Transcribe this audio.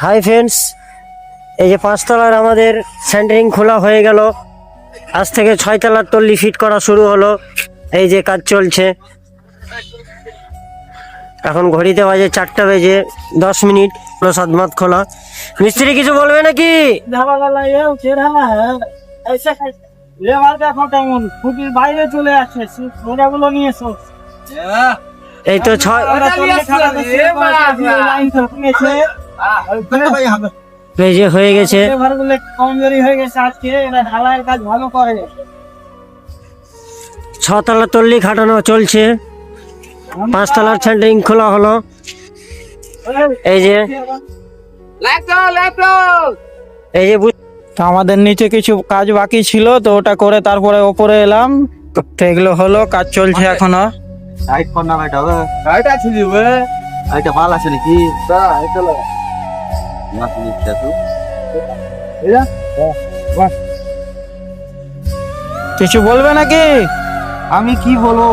Hi friends, এই যে 5 তলার আমাদের সেন্টারিং খোলা হয়ে গেল। আজ থেকে 6 তলার টল্লি ফিট করা শুরু হলো। এই যে কাজ চলছে। এখন ঘড়িতে বাজে 4টা বেজে 10 মিনিট। সাদমাত খোলা। মিস্ত্রি কিছু বলবে নাকি? বাইরে চলে আসছে ওরাগুলো নিয়ে এসো। এই তো 6 এই যে হয়ে গেছে। কমজোরি হয়ে গেছে আজকে, এরা ঢালাইয়ের কাজ ভালো করে। 6 তলার টল্লি খাটানো চলছে। 5 তলার সেন্টারিং খোলা হলো। এই যে এই যে তো আমাদের নিচে কিছু কাজ বাকি ছিল, তো ওটা করে তারপরে ওপরে এলাম। তো এগুলো হলো, কাজ চলছে এখনো। সাইড কর না ভাইটা হবে। সাইড আছে নি বে। আইটা মাল আছে নাকি? না, এটা লাগা। না তুমি তো। এরা? কিছু বলবে নাকি? আমি কি বলবো?